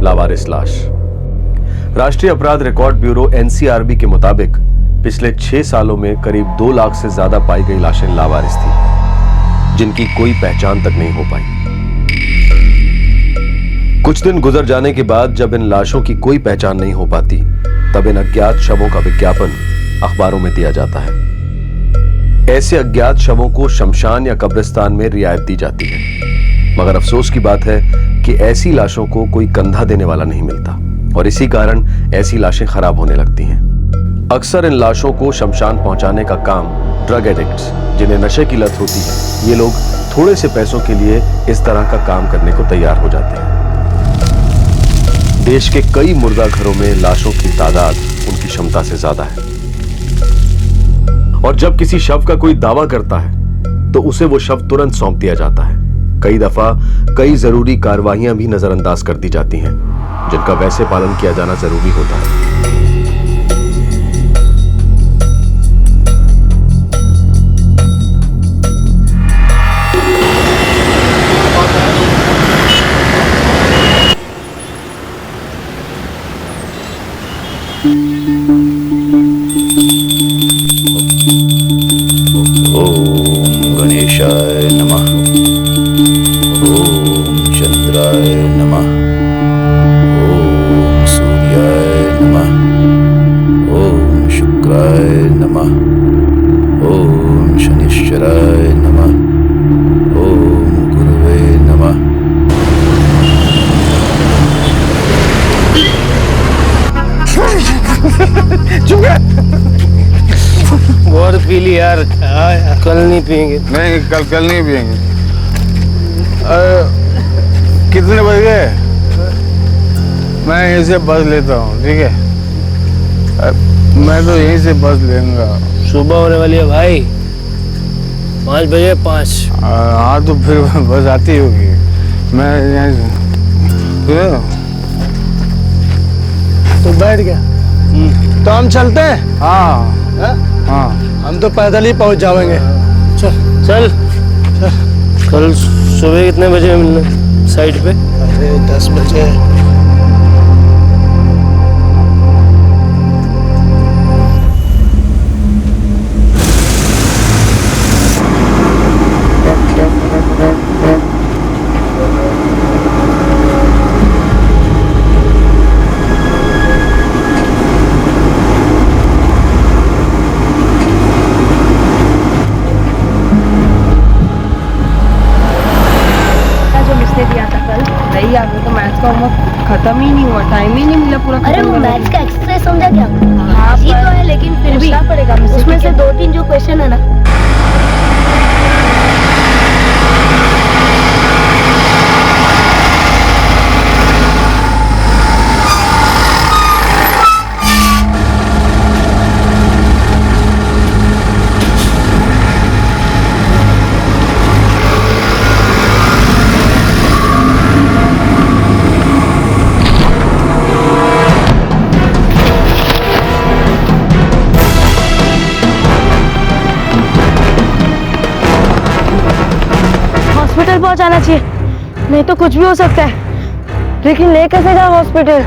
लावारिस लाश। राष्ट्रीय अपराध रिकॉर्ड ब्यूरो एनसीआरबी के मुताबिक पिछले 6 सालों में करीब 2 लाख से ज्यादा पाई गई लाशें लावारिस थी, जिनकी कोई पहचान तक नहीं हो पाई। कुछ दिन गुजर जाने के बाद जब इन लाशों की कोई पहचान नहीं हो पाती, तब इन अज्ञात शवों का विज्ञापन अखबारों में दिया जाता है। ऐसे अज्ञात शवों को शमशान या कब्रिस्तान में रियायत दी जाती है, मगर अफसोस की बात है कि ऐसी लाशों को कोई कंधा देने वाला नहीं मिलता और इसी कारण ऐसी लाशें खराब होने लगती हैं। अक्सर इन लाशों को शमशान पहुंचाने का काम ड्रग एडिक्ट्स, जिन्हें नशे की लत होती है, ये लोग थोड़े से पैसों के लिए इस तरह का काम करने को तैयार हो जाते हैं। देश के कई मुर्दा घरों में लाशों की तादाद उनकी क्षमता से ज्यादा है और जब किसी शव का कोई दावा करता है तो उसे वो शव तुरंत सौंप दिया जाता है। कई दफा कई जरूरी कार्रवाइयां भी नजरअंदाज कर दी जाती हैं, जिनका वैसे पालन किया जाना जरूरी होता है। ओम गणेशाय नमः। ओम चंद्राय नमः। ओम सूर्याय नमः। ओम शुक्राय नमः। ओम शनिश्चराय नमः। ओम गुरुवे नमः। और पी ली यार, कल नहीं पियेंगे। नहीं, कल नहीं पियेंगे। कितने बज गए? मैं यहीं से बस लेता हूँ, ठीक है? मैं तो यहीं से बस लेऊंगा। सुबह होने वाली है भाई, 5 बजे 5। हाँ तो फिर बस आती होगी। मैं यहीं से तो बैठ गया। तो हम चलते हैं। हाँ हाँ, हम तो पैदल ही पहुंच जाएंगे। चल चल चल। कल सुबह कितने बजे मिलना साइड पे? अरे 10 बजे। खत्म ही नहीं हुआ, टाइम ही नहीं मिला पूरा। अरे वो मैथ्स का एक्सरसाइज समझा क्या? हाँ, ये तो है, लेकिन फिर भी पड़ेगा उसमें से 2-3 जो क्वेश्चन है ना। हॉस्पिटल पहुंचाना चाहिए, नहीं तो कुछ भी हो सकता है। लेकिन ले कैसे जाओ हॉस्पिटल?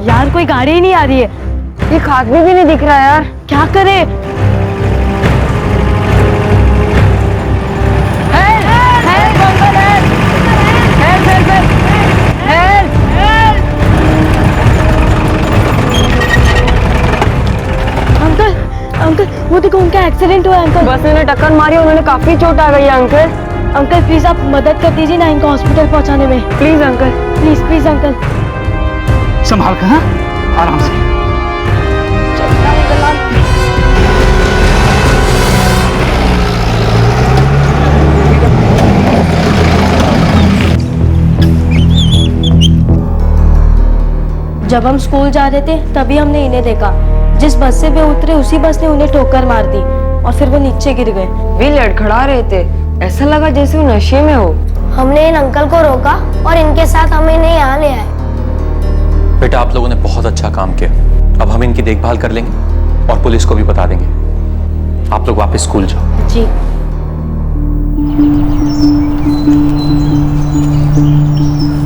यार कोई गाड़ी ही नहीं आ रही है, एक आदमी भी नहीं दिख रहा यार, क्या करे? अंकल अंकल, वो देखो उनका एक्सीडेंट हुआ है अंकल। बस ने टक्कर मारी, उन्होंने काफी चोट आ गई है अंकल। अंकल प्लीज आप मदद कर दीजिए ना इनको हॉस्पिटल पहुंचाने में, please uncle, please please uncle. संभाल कर, हाँ, आराम से। जब हम स्कूल जा रहे थे तभी हमने इन्हें देखा। जिस बस से वे उतरे उसी बस ने उन्हें ठोकर मार दी और फिर वो नीचे गिर गए। वे लड़खड़ा रहे थे, ऐसा लगा जैसे वो नशे में हो। हमने इन अंकल को रोका और इनके साथ हम इन्हें यहाँ ले आए। बेटा आप लोगों ने बहुत अच्छा काम किया। अब हम इनकी देखभाल कर लेंगे और पुलिस को भी बता देंगे। आप लोग वापस स्कूल जाओ। जी।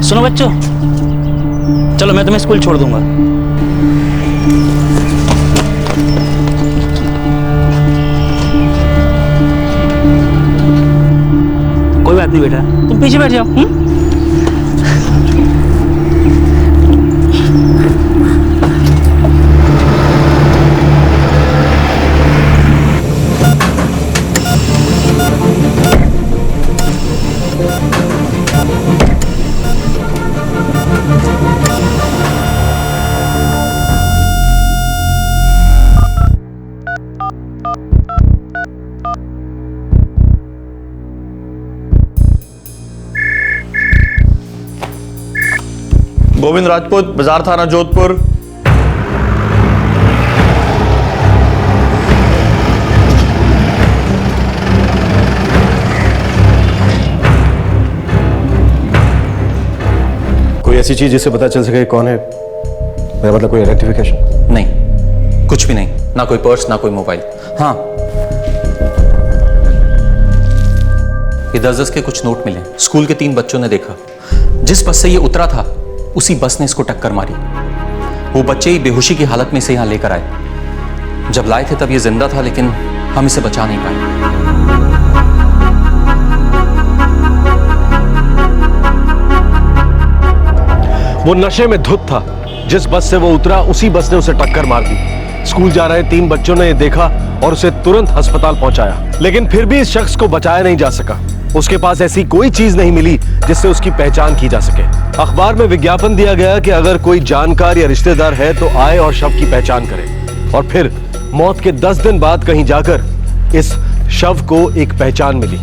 सुनो बच्चों, चलो मैं तुम्हें स्कूल छोड़ दूंगा। कोई बात नहीं बेटा, तुम पीछे बैठ जाओ। गोविंद राजपूत, बाजार थाना, जोधपुर। कोई ऐसी चीज जिससे पता चल सके कौन है? मेरा मतलब कोई आइडेंटिफिकेशन? नहीं, कुछ भी नहीं, ना कोई पर्स ना कोई मोबाइल। हाँ, ये 10-10 के कुछ नोट मिले। स्कूल के 3 बच्चों ने देखा, जिस बस से ये उतरा था उसी बस ने इसको टक्कर मारी। वो बच्चे ही बेहोशी की हालत में इसे यहां लेकर आए। जब लाए थे तब ये जिंदा था, लेकिन हम इसे बचा नहीं पाए। वो नशे में धुत था। जिस बस से वो उतरा उसी बस ने उसे टक्कर मार दी। स्कूल जा रहे 3 बच्चों ने ये देखा और उसे तुरंत अस्पताल पहुंचाया, लेकिन फिर भी इस शख्स को बचाया नहीं जा सका। उसके पास ऐसी कोई चीज नहीं मिली जिससे उसकी पहचान की जा सके। अखबार में विज्ञापन दिया गया कि अगर कोई जानकार या रिश्तेदार है तो आए और शव की पहचान करे। और फिर मौत के 10 दिन बाद कहीं जाकर इस शव को एक पहचान मिली।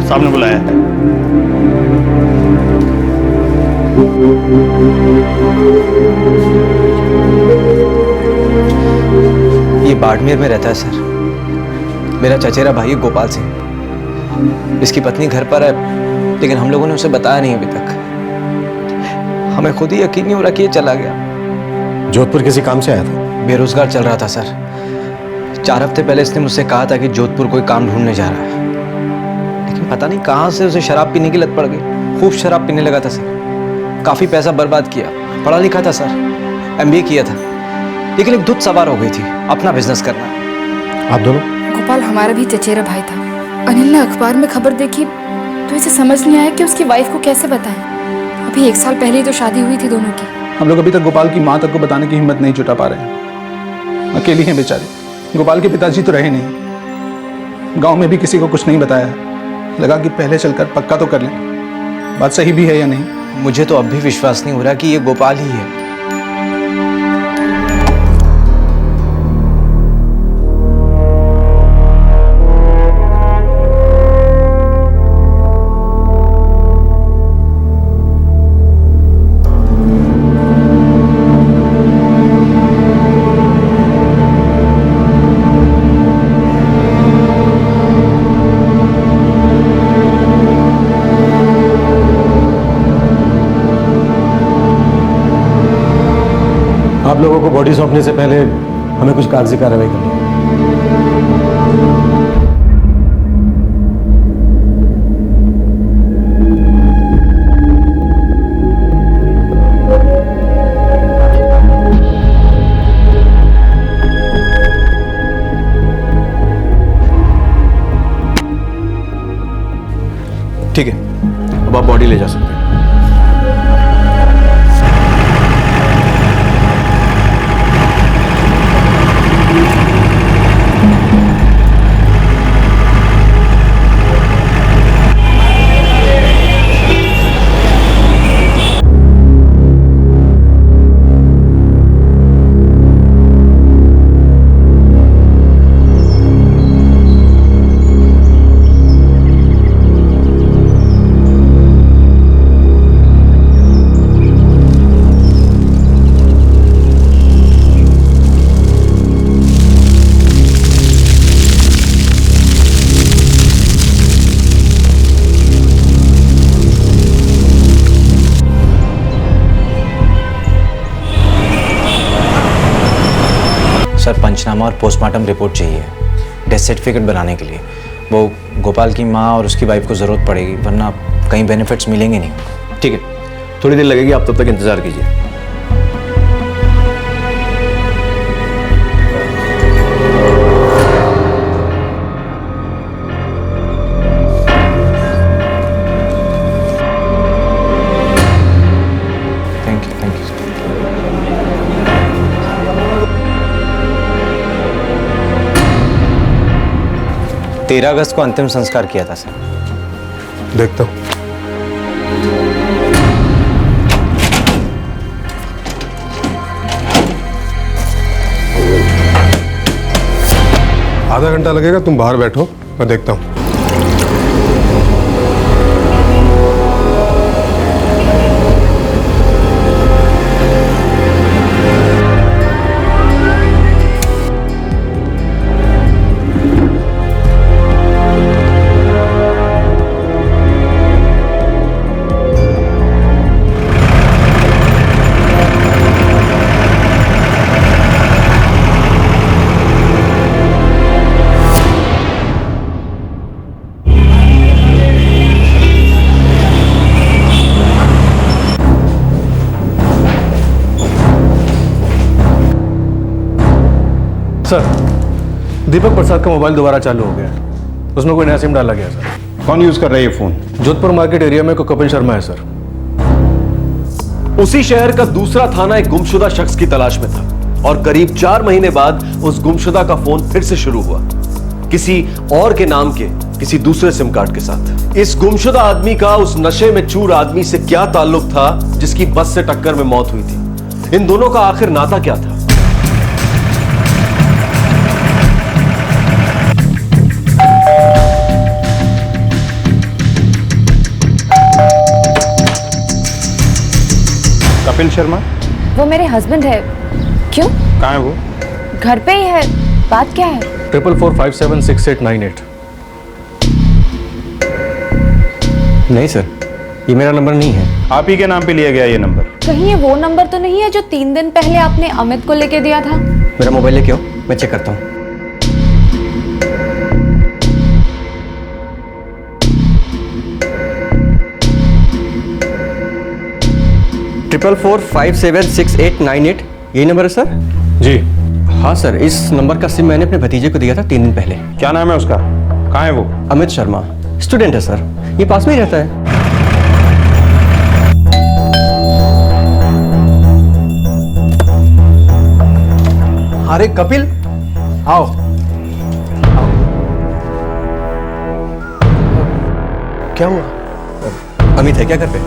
सामने बुलाया है। ये बाड़मेर में रहता है सर। मेरा चचेरा भाई है गोपाल सिंह। इसकी पत्नी घर पर है, लेकिन हम लोगों ने उसे बताया नहीं अभी तक। हमें खुद ही यकीन नहीं हो रहा कि ये चला गया। जोधपुर किसी काम से आया था? बेरोजगार चल रहा था सर। 4 हफ्ते पहले इसने मुझसे कहा था कि जोधपुर कोई काम ढूंढने जा रहा है, लेकिन पता नहीं कहां से उसे शराब पीने की लत पड़ गई। खूब शराब पीने लगा था सर। काफी पैसा बर्बाद किया। पढ़ा लिखा था सर, MBA किया था, लेकिन एक धुत सवार हो गई थी अपना बिजनेस करना। आप दोनों? गोपाल हमारा भी चचेरा भाई था। अनिल ने अखबार में खबर देखी तो इसे समझ नहीं आया कि उसकी वाइफ को कैसे बताएं। अभी 1 साल पहले ही तो शादी हुई थी दोनों की। हम लोग अभी तक गोपाल की माँ तक को बताने की हिम्मत नहीं जुटा पा रहे हैं। अकेली हैं बेचारी। गोपाल के पिताजी तो रहे नहीं, गांव में भी किसी को कुछ नहीं बताया। लगा कि पहले चलकर पक्का तो कर लें, बात सही भी है या नहीं। मुझे तो अब भी विश्वास नहीं हो रहा कि ये गोपाल ही है। आप लोगों को बॉडी सौंपने से पहले हमें कुछ कागजी कार्रवाई करनी है। ठीक है, अब आप बॉडी ले जा सकते हैं। सर पंचनामा और पोस्टमार्टम रिपोर्ट चाहिए डेथ सर्टिफिकेट बनाने के लिए। वो गोपाल की माँ और उसकी वाइफ को ज़रूरत पड़ेगी, वरना कहीं बेनिफिट्स मिलेंगे नहीं। ठीक है, थोड़ी देर लगेगी, आप तब तक इंतजार कीजिए। थैंक यू 13 अगस्त को अंतिम संस्कार किया था सर। देखता हूँ। आधा घंटा लगेगा, तुम बाहर बैठो, मैं देखता हूँ। सर, दीपक प्रसाद का मोबाइल दोबारा चालू हो गया है। उसमें कोई नया सिम डाला गया सर। कौन यूज कर रहा है ये फोन? जोधपुर मार्केट एरिया में कोई कपिल शर्मा है सर। उसी शहर का दूसरा थाना एक गुमशुदा शख्स की तलाश में था और करीब 4 महीने बाद उस गुमशुदा का फोन फिर से शुरू हुआ, किसी और के नाम के किसी दूसरे सिम कार्ड के साथ। इस गुमशुदा आदमी का उस नशे में चूर आदमी से क्या ताल्लुक था जिसकी बस से टक्कर में मौत हुई थी? इन दोनों का आखिर नाता क्या था? कपिल शर्मा? वो मेरे हस्बैंड है। क्यों? कहाँ है वो? घर पे ही है। बात क्या है? 4445768898। नहीं सर, ये मेरा नंबर नहीं है। आप ही के नाम पे लिया गया ये नंबर? कहीं ये वो नंबर तो नहीं है जो 3 दिन पहले आपने अमित को लेके दिया था? मेरा मोबाइल लेके आओ, मैं चेक करता हूँ। ट्रिपल 45768898 यही नंबर है सर? जी हाँ सर, इस नंबर का सिम मैंने अपने भतीजे को दिया था 3 दिन पहले। क्या नाम है उसका? कहाँ है वो? अमित शर्मा, स्टूडेंट है सर, ये पास में ही रहता है। अरे कपिल, आओ। क्या हुआ? अमित है क्या घर पे?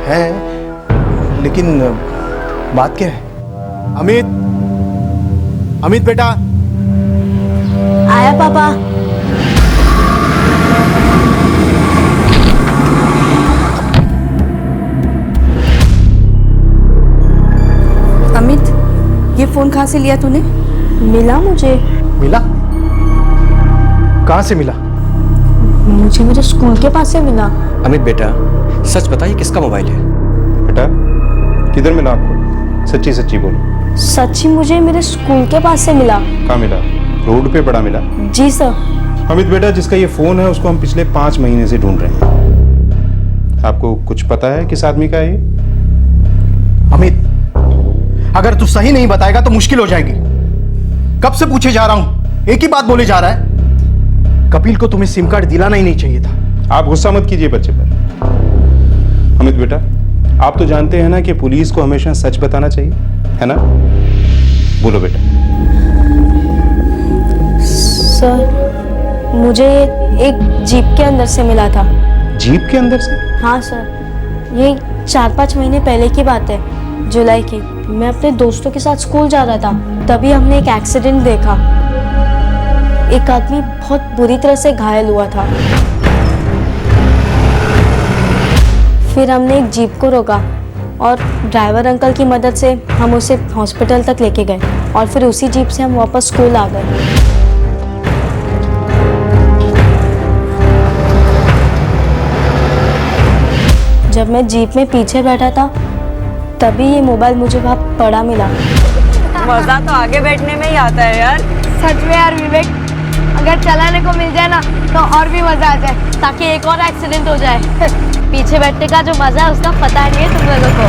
है, लेकिन बात क्या है? अमित, अमित बेटा। आया पापा। अमित, ये फोन कहाँ से लिया तूने? मिला मुझे। मिला? कहाँ से मिला? मुझे मेरे स्कूल के पास से मिला। अमित बेटा, सच बताइए किसका मोबाइल है? बेटा, किधर मिला आपको? सच्ची सच्ची बोलो। सच्ची मुझे मेरे स्कूल के पास से मिला। कहाँ मिला? रोड पे पड़ा मिला? जी सर। अमित बेटा, जिसका ये फोन है उसको हम पिछले 5 महीने से ढूंढ रहे हैं। आपको कुछ पता है किस आदमी का है ये? अमित, अगर तू सही नहीं बताएगा तो मुश्किल हो जाएगी। कब से पूछे जा रहा हूं, एक ही बात बोले जा रहा है। कपिल को तुम्हें सिम कार्ड दिलाना ही नहीं चाहिए था। आप गुस्सा मत कीजिए बच्चे पर। अमित बेटा, आप तो जानते हैं ना कि पुलिस को हमेशा सच बताना चाहिए, है ना? बोलो बेटा। सर, मुझे ये एक जीप के अंदर से मिला था। जीप के अंदर से? हाँ सर, ये 4-5 महीने पहले की बात है, जुलाई की। मैं अपने दोस्तों के साथ स्कूल जा रहा था, तभी हमने एक एक्सीडेंट देखा। एक आदमी बहुत बुरी तरह से घायल हुआ था। फिर हमने एक जीप को रोका और ड्राइवर अंकल की मदद से हम उसे हॉस्पिटल तक लेके गए और फिर उसी जीप से हम वापस स्कूल आ गए। जब मैं जीप में पीछे बैठा था तभी ये मोबाइल मुझे वहाँ पड़ा मिला। मजा तो आगे बैठने में ही आता है यार। सच में यार विवेक, अगर चलाने को मिल जाए ना तो और भी मजा आ जाए, ताकि एक और एक्सीडेंट हो जाए। पीछे बैठने का जो मजा है उसका पता नहीं है तुम लोगों को।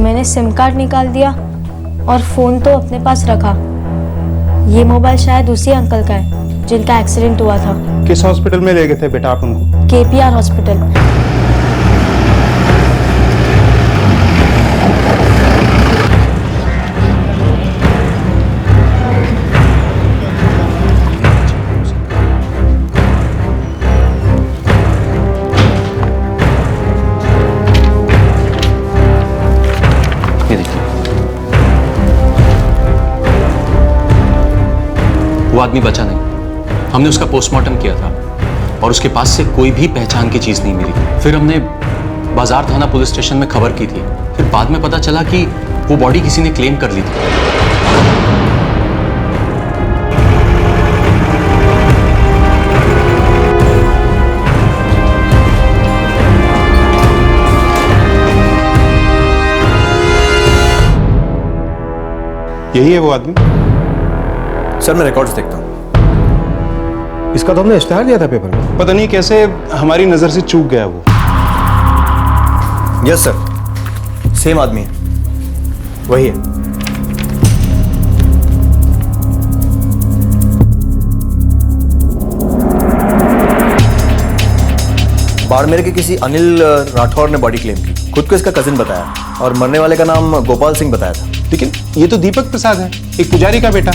मैंने सिम कार्ड निकाल दिया और फोन तो अपने पास रखा। ये मोबाइल शायद उसी अंकल का है जिनका एक्सीडेंट हुआ था। किस हॉस्पिटल में ले गए थे बेटा आप उनको? KPR hospital. ये देखिए, वो आदमी बचा नहीं। हमने उसका पोस्टमार्टम किया था और उसके पास से कोई भी पहचान की चीज नहीं मिली। फिर हमने बाजार थाना पुलिस स्टेशन में खबर की थी। फिर बाद में पता चला कि वो बॉडी किसी ने क्लेम कर ली थी। यही है वो आदमी? सर मैं रिकॉर्ड्स देखता हूँ। इसका तो हमने इश्तेहार दिया था पेपर में। पता नहीं कैसे हमारी नजर से चूक गया वो। यस सर, सेम आदमी है, वही है। बाड़मेर के किसी अनिल राठौर ने बॉडी क्लेम की। खुद को इसका कजिन बताया और मरने वाले का नाम गोपाल सिंह बताया था। लेकिन ये तो दीपक प्रसाद है, एक पुजारी का बेटा।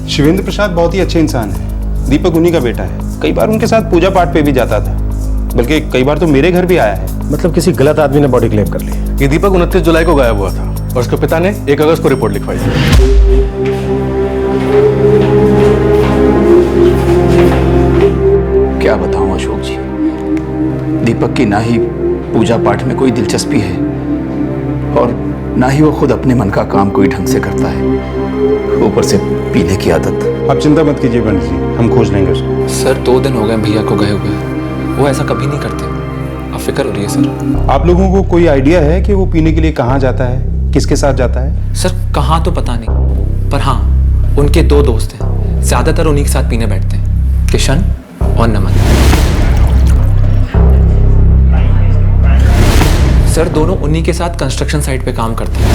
शिवेंद्र प्रसाद बहुत ही अच्छे इंसान है। दीपक उन्हीं का बेटा है। कई बार उनके साथ पूजा पाठ पे भी जाता था, बल्कि कई बार तो मेरे घर भी आया है। मतलब किसी गलत आदमी ने बॉडी क्लेम कर ली। ये दीपक 29 जुलाई को गायब हुआ था और उसके पिता ने 1 अगस्त को रिपोर्ट लिखवाई थी। क्या बताऊं अशोक जी, दीपक की ना ही पूजा पाठ में कोई दिलचस्पी है और ना ही वो खुद अपने मन का काम कोई ढंग से करता है, ऊपर से पीने की आदत। आप चिंता मत कीजिए पंडित जी, हम खोज लेंगे उसको। सर 2 दिन हो गए भैया को गए हुए, वो ऐसा कभी नहीं करते। अब फिक्र हो रही है सर। आप लोगों को कोई आइडिया है कि वो पीने के लिए कहाँ जाता है, किसके साथ जाता है? सर कहाँ तो पता नहीं, पर हाँ उनके 2 दोस्त हैं, ज्यादातर उन्हीं के साथ पीने बैठते हैं, किशन और नमन। सर दोनों उन्हीं के साथ कंस्ट्रक्शन साइट पे काम करते हैं।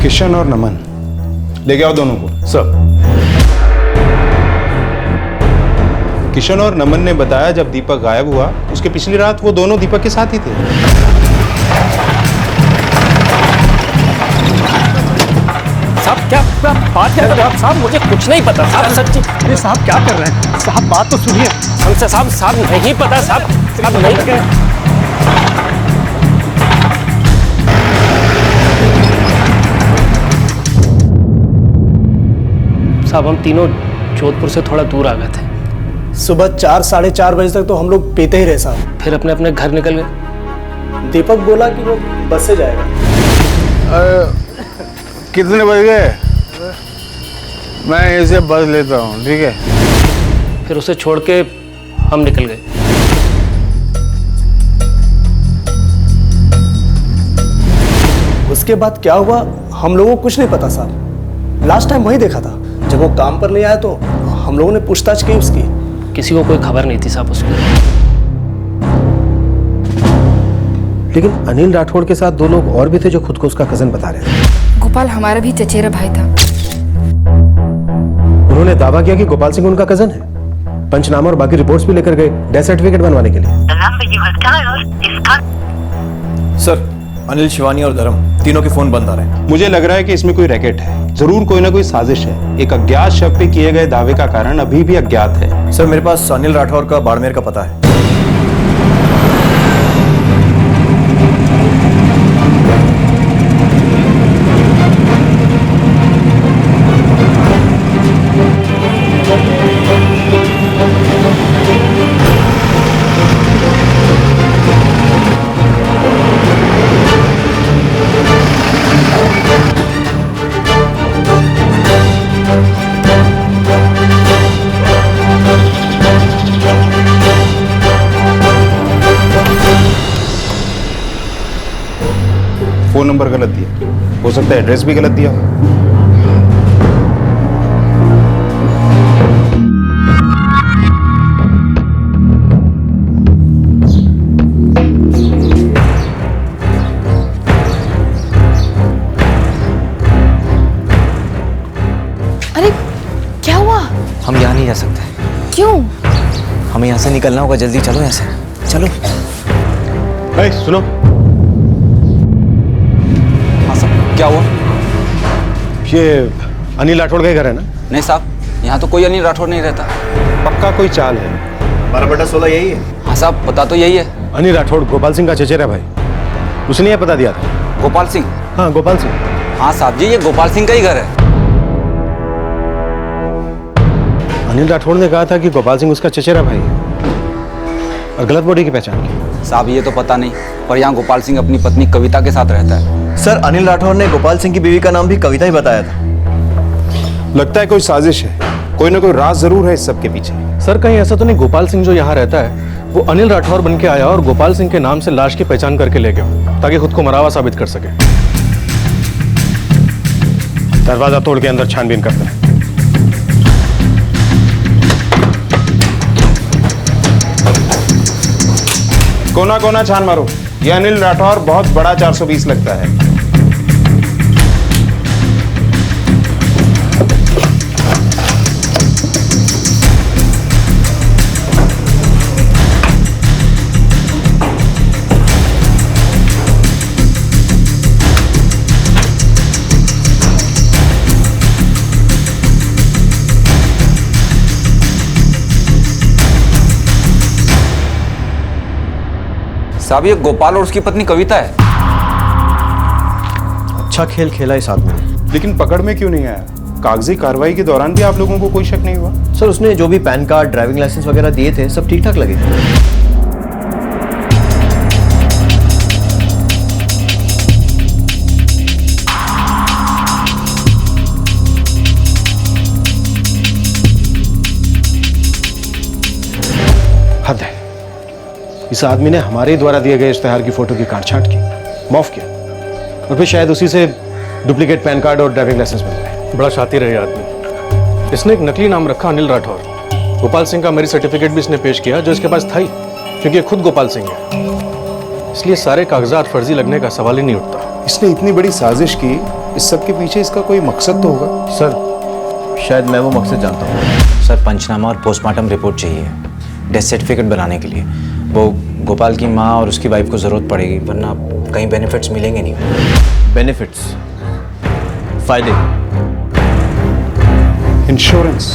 किशन और नमन, लेके आओ दोनों को। सर किशन और नमन ने बताया जब दीपक गायब हुआ उसके पिछली रात वो दोनों दीपक के साथ ही थे। साहब क्या बात कर रहे हैं साहब? मुझे कुछ नहीं पता साहब, सच्ची। अरे साहब क्या कर रहे हैं साहब? बात तो सुनिए। हमसे साहब नहीं पता साहब, साहब नहीं। साहब हम तीनों जोधपुर से थोड़ा दूर आ गए थे। सुबह 4 साढ़े 4 बजे तक तो हम लोग पीते ही रहे साहब। फिर अपने अपने घर निकल गए। दीपक बोला कि वो बस से जाएगा। कितने बज गए? मैं इसे बस लेता हूँ, ठीक है? फिर उसे छोड़ के हम निकल गए। उसके बाद क्या हुआ हम लोगों को कुछ नहीं पता साहब। लास्ट टाइम वही देखा था, जब वो काम पर नहीं आया तो हम लोगों ने पूछताछ की उसकी। किसी को कोई खबर नहीं थी साहब उसकी। लेकिन अनिल राठौड़ के साथ 2 लोग और भी थे जो खुद को उसका कजिन बता रहे थे। गोपाल हमारा भी चचेरा भाई था। उन्होंने दावा किया कि गोपाल सिंह उनका कजिन है। पंचनामा और बाकी रिपोर्ट्स भी लेकर गए डेथ सर्टिफिकेट बनवाने के लिए। सर अनिल, शिवानी और धर्म तीनों के फोन बंद आ रहे हैं। मुझे लग रहा है कि इसमें कोई रैकेट है। जरूर कोई ना कोई साजिश है। एक अज्ञात शव पे किए गए दावे का कारण अभी भी अज्ञात है। सर मेरे पास अनिल राठौर का बाड़मेर का पता है। फोन नंबर गलत दिया, हो सकता है एड्रेस भी गलत दिया हो। अरे क्या हुआ? हम यहाँ नहीं जा सकते। क्यों? हमें यहाँ से निकलना होगा, जल्दी चलो यहाँ से, चलो। सुनो, हाँ साहब, क्या हुआ? ये अनिल राठौड़ का ही घर है ना? नहीं साहब, यहाँ तो कोई अनिल राठौड़ नहीं रहता। पक्का कोई चाल है। 12/16 यही है। हाँ साहब, पता तो यही है। अनिल राठौड़ गोपाल सिंह का चचेरा भाई, उसने ये पता दिया था। गोपाल सिंह? हाँ, गोपाल सिंह। हाँ साहब जी, ये गोपाल सिंह का ही घर है। अनिल राठौड़ ने कहा था कि गोपाल सिंह उसका चचेरा भाई है और गलत बॉडी की पहचान की। साहब ये तो पता नहीं, पर यहाँ गोपाल सिंह अपनी पत्नी कविता के साथ रहता है। सर, अनिल राठौड़ ने गोपाल सिंह की बीवी का नाम भी कविता ही बताया था। लगता है कोई साजिश है, कोई ना कोई राज जरूर है इस सब के पीछे। सर, कहीं ऐसा तो नहीं गोपाल सिंह जो यहाँ रहता है वो अनिल राठौर बन के आया और गोपाल सिंह के नाम से लाश की पहचान करके ले गया ताकि खुद को मरावा साबित कर सके? दरवाजा तोड़ के अंदर छानबीन करते हैं। कोना कोना छान मारो। ये अनिल राठौर बहुत बड़ा 420 लगता है। साहब ये गोपाल और उसकी पत्नी कविता है। अच्छा खेल खेला इस आदमी ने। लेकिन पकड़ में क्यों नहीं आया? कागजी कार्रवाई के दौरान भी आप लोगों को कोई शक नहीं हुआ? सर, उसने जो भी पैन कार्ड, ड्राइविंग लाइसेंस वगैरह दिए थे सब ठीक ठाक लगे। हद है, इस आदमी ने हमारे द्वारा दिए गए इश्तेहार की फोटो की काट-छांट की, माफ किया और फिर शायद उसी से डुप्लीकेट पैन कार्ड और ड्राइविंग लाइसेंस बनवाए। बड़ा शातिर है ये आदमी। इसने एक नकली नाम रखा अनिल राठौर। गोपाल सिंह का मैरिज सर्टिफिकेट भी इसने पेश किया जो इसके पास था ही, क्योंकि ये खुद गोपाल सिंह है। इसलिए सारे कागजात फर्जी लगने का सवाल ही नहीं उठता। इसने इतनी बड़ी साजिश की, इस सब के पीछे इसका कोई मकसद तो होगा। सर, शायद मैं वो मकसद जानता हूँ। सर, पंचनामा और पोस्टमार्टम रिपोर्ट चाहिए डेथ सर्टिफिकेट बनाने के लिए। वो गोपाल की माँ और उसकी वाइफ को जरूरत पड़ेगी, वरना कहीं बेनिफिट्स मिलेंगे नहीं। बेनिफिट्स? फायदे? इंश्योरेंस।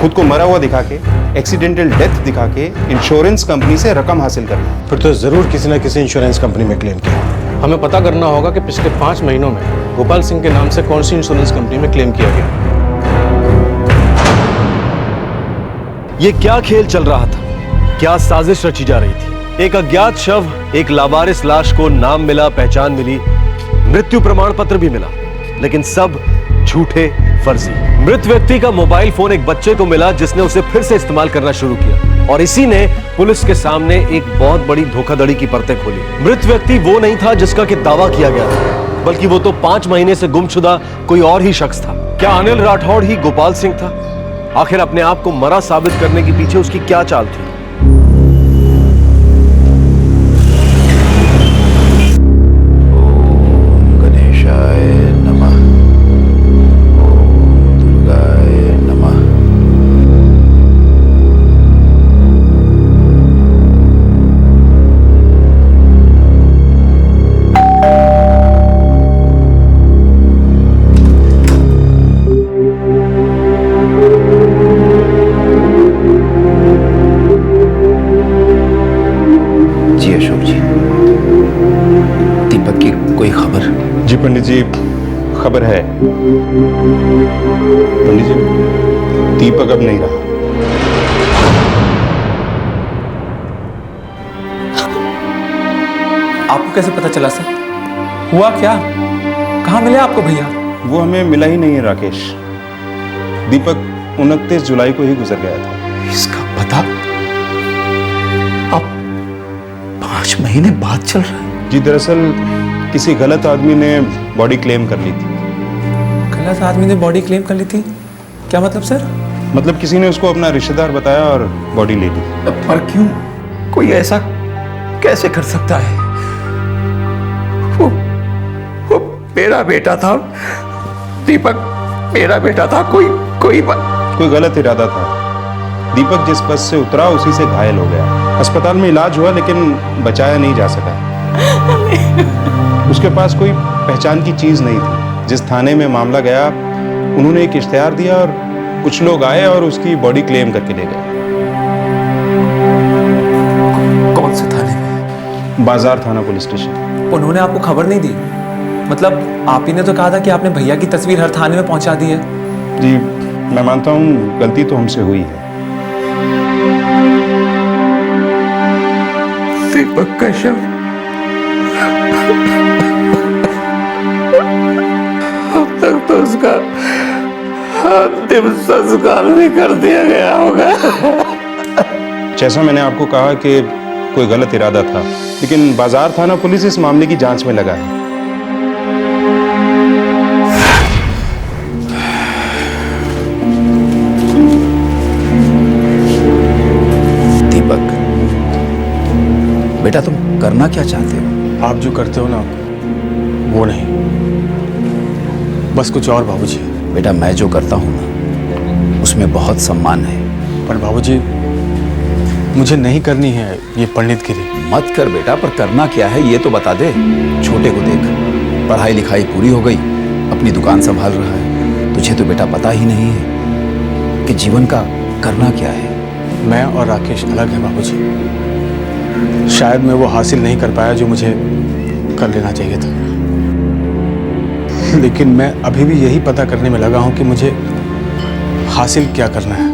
खुद को मरा हुआ दिखा के, एक्सीडेंटल डेथ दिखा के इंश्योरेंस कंपनी से रकम हासिल करना, फिर तो जरूर किसी न किसी इंश्योरेंस कंपनी में क्लेम किया। हमें पता करना होगा कि पिछले 5 महीनों में गोपाल सिंह के नाम से कौन सी इंश्योरेंस कंपनी में क्लेम किया गया। ये क्या खेल चल रहा था? क्या साजिश रची जा रही थी? एक अज्ञात शव, एक लावारिस लाश को नाम मिला, पहचान मिली, मृत्यु प्रमाण पत्र भी मिला, लेकिन सब झूठे, फर्जी। मृत व्यक्ति का मोबाइल फोन एक बच्चे को मिला जिसने उसे फिर से इस्तेमाल करना शुरू किया और इसी ने पुलिस के सामने एक बहुत बड़ी धोखाधड़ी की परतें खोली। मृत व्यक्ति वो नहीं था जिसका कि दावा किया गया था, बल्कि वो तो 5 महीने से गुमशुदा कोई और ही शख्स था। क्या अनिल राठौड़ ही गोपाल सिंह था? आखिर अपने आप को मरा साबित करने के पीछे उसकी क्या चाल थी? पंडित जी, खबर है। पंडित जी, दीपक अब नहीं रहा। आपको कैसे पता चला सर? हुआ क्या? कहाँ मिले आपको भैया? वो हमें मिला ही नहीं है राकेश। दीपक 29 जुलाई को ही गुजर गया था। इसका पता अब 5 महीने बाद चल रहा है? जी, दरअसल किसी गलत आदमी ने बॉडी क्लेम कर ली थी। गलत आदमी ने बॉडी क्लेम कर ली थी? क्या मतलब सर? मतलब किसी ने उसको अपना रिश्तेदार बताया और बॉडी ले ली। पर क्यों? कोई ऐसा कैसे कर सकता है? वो मेरा बेटा था, दीपक मेरा बेटा था। कोई गलत इरादा था। दीपक जिस बस से उतरा उसी से घायल हो गया। अस्पताल में इलाज हुआ लेकिन बचाया नहीं जा सका। उसके पास कोई पहचान की चीज नहीं थी। जिस थाने में मामला गया उन्होंने एक इश्तेहार दिया और कुछ लोग आए और उसकी बॉडी क्लेम करके ले गए। कौन से थाने में? बाजार थाना पुलिस स्टेशन। उन्होंने आपको खबर नहीं दी? मतलब आप ही ने तो कहा था कि आपने भैया की तस्वीर हर थाने में पहुंचा दी है। जी मैं मानता हूँ गलती तो हमसे हुई है। दीपक का शव अब तक तो उसका अंतिम संस्कार भी कर दिया गया होगा। जैसा मैंने आपको कहा कि कोई गलत इरादा था, लेकिन बाजार थाना पुलिस इस मामले की जांच में लगा है। दीपक बेटा, तुम करना क्या चाहते हो? आप जो करते हो ना वो नहीं, बस कुछ और बाबूजी। बेटा मैं जो करता हूं ना उसमें बहुत सम्मान है। पर बाबूजी मुझे नहीं करनी है ये पंडितगिरी। मत कर बेटा, पर करना क्या है ये तो बता दे। छोटे को देख, पढ़ाई लिखाई पूरी हो गई, अपनी दुकान संभाल रहा है। तुझे तो बेटा पता ही नहीं है कि जीवन का करना क्या है। मैं और राकेश अलग है बाबूजी। शायद मैं वो हासिल नहीं कर पाया जो मुझे कर लेना चाहिए था, लेकिन मैं अभी भी यही पता करने में लगा हूं कि मुझे हासिल क्या करना है।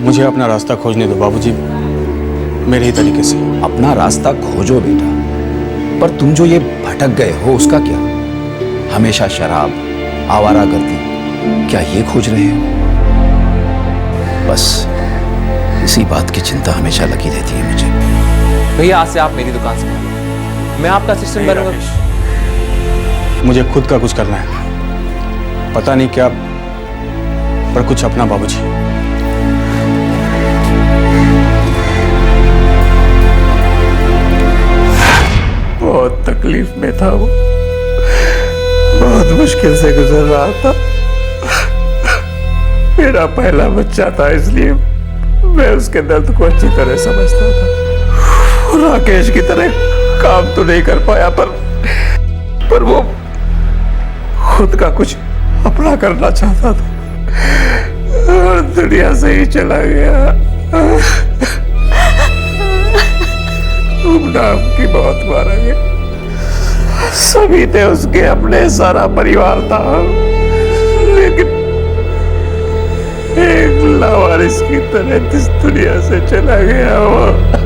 मुझे अपना रास्ता खोजने दो बाबूजी, मेरे ही तरीके से। अपना रास्ता खोजो बेटा, पर तुम जो ये भटक गए हो उसका क्या? हमेशा शराब, आवारागर्दी, क्या ये खोज रहे हो? बस इसी बात की चिंता हमेशा लगी रहती है मुझे। भैया आज से आप मेरी दुकान संभालो, मैं आपका असिस्टेंट बनूंगा। मुझे खुद का कुछ करना है, पता नहीं क्या, पर कुछ अपना बाबूजी। बहुत तकलीफ में था वो, बहुत मुश्किल से गुजर रहा था। मेरा पहला बच्चा था, इसलिए मैं उसके दर्द को अच्छी तरह समझता था। राकेश की तरह काम तो नहीं कर पाया, पर वो खुद का कुछ अपना करना चाहता था और दुनिया से ही चला गया। नाम की बहुत मारा गया। सभी थे उसके अपने, सारा परिवार था, लेकिन एक लावारिस की तरह इस दुनिया से चला गया वो।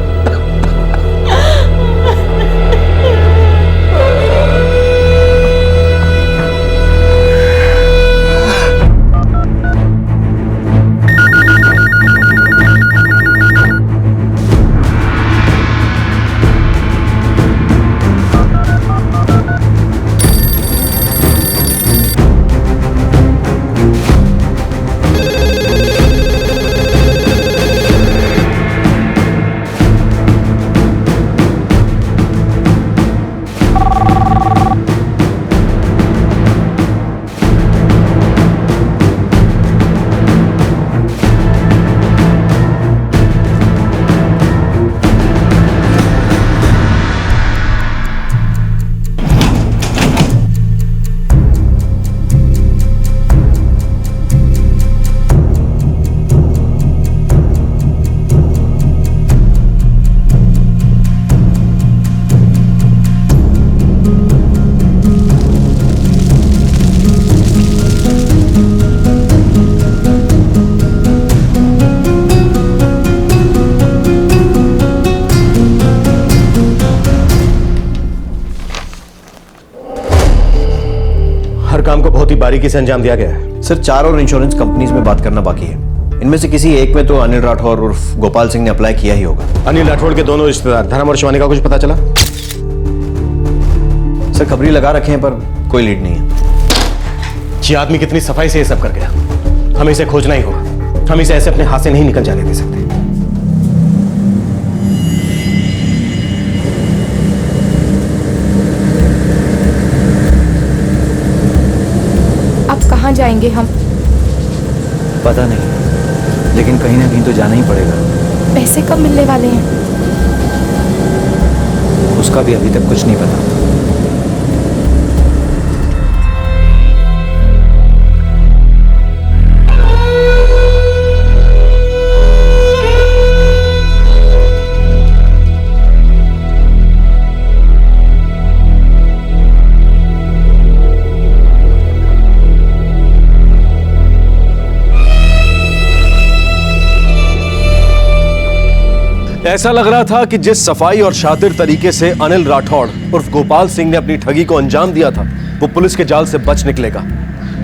हर काम को बहुत ही बारीकी से अंजाम दिया गया है। सर 4 और इंश्योरेंस कंपनीज में बात करना बाकी है। इनमें से किसी एक में तो अनिल राठौर उर्फ गोपाल सिंह ने अप्लाई किया ही होगा। अनिल राठौड़ के दोनों रिश्तेदार धर्म और शिवानी का कुछ पता चला? सर खबरी लगा रखे हैं पर कोई लीड नहीं है। ये आदमी कितनी सफाई से ये सब कर गया, हमें इसे खोजना ही होगा। हम इसे ऐसे अपने हाथ से नहीं निकल जाने दे सकते। अब कहाँ जाएंगे हम? पता नहीं, लेकिन कहीं ना कहीं तो जाना ही पड़ेगा। पैसे कब मिलने वाले हैं? उसका भी अभी तक कुछ नहीं पता। ऐसा लग रहा था कि जिस सफाई और शातिर तरीके से अनिल राठौड़ उर्फ गोपाल सिंह ने अपनी ठगी को अंजाम दिया था, वो पुलिस के जाल से बच निकलेगा।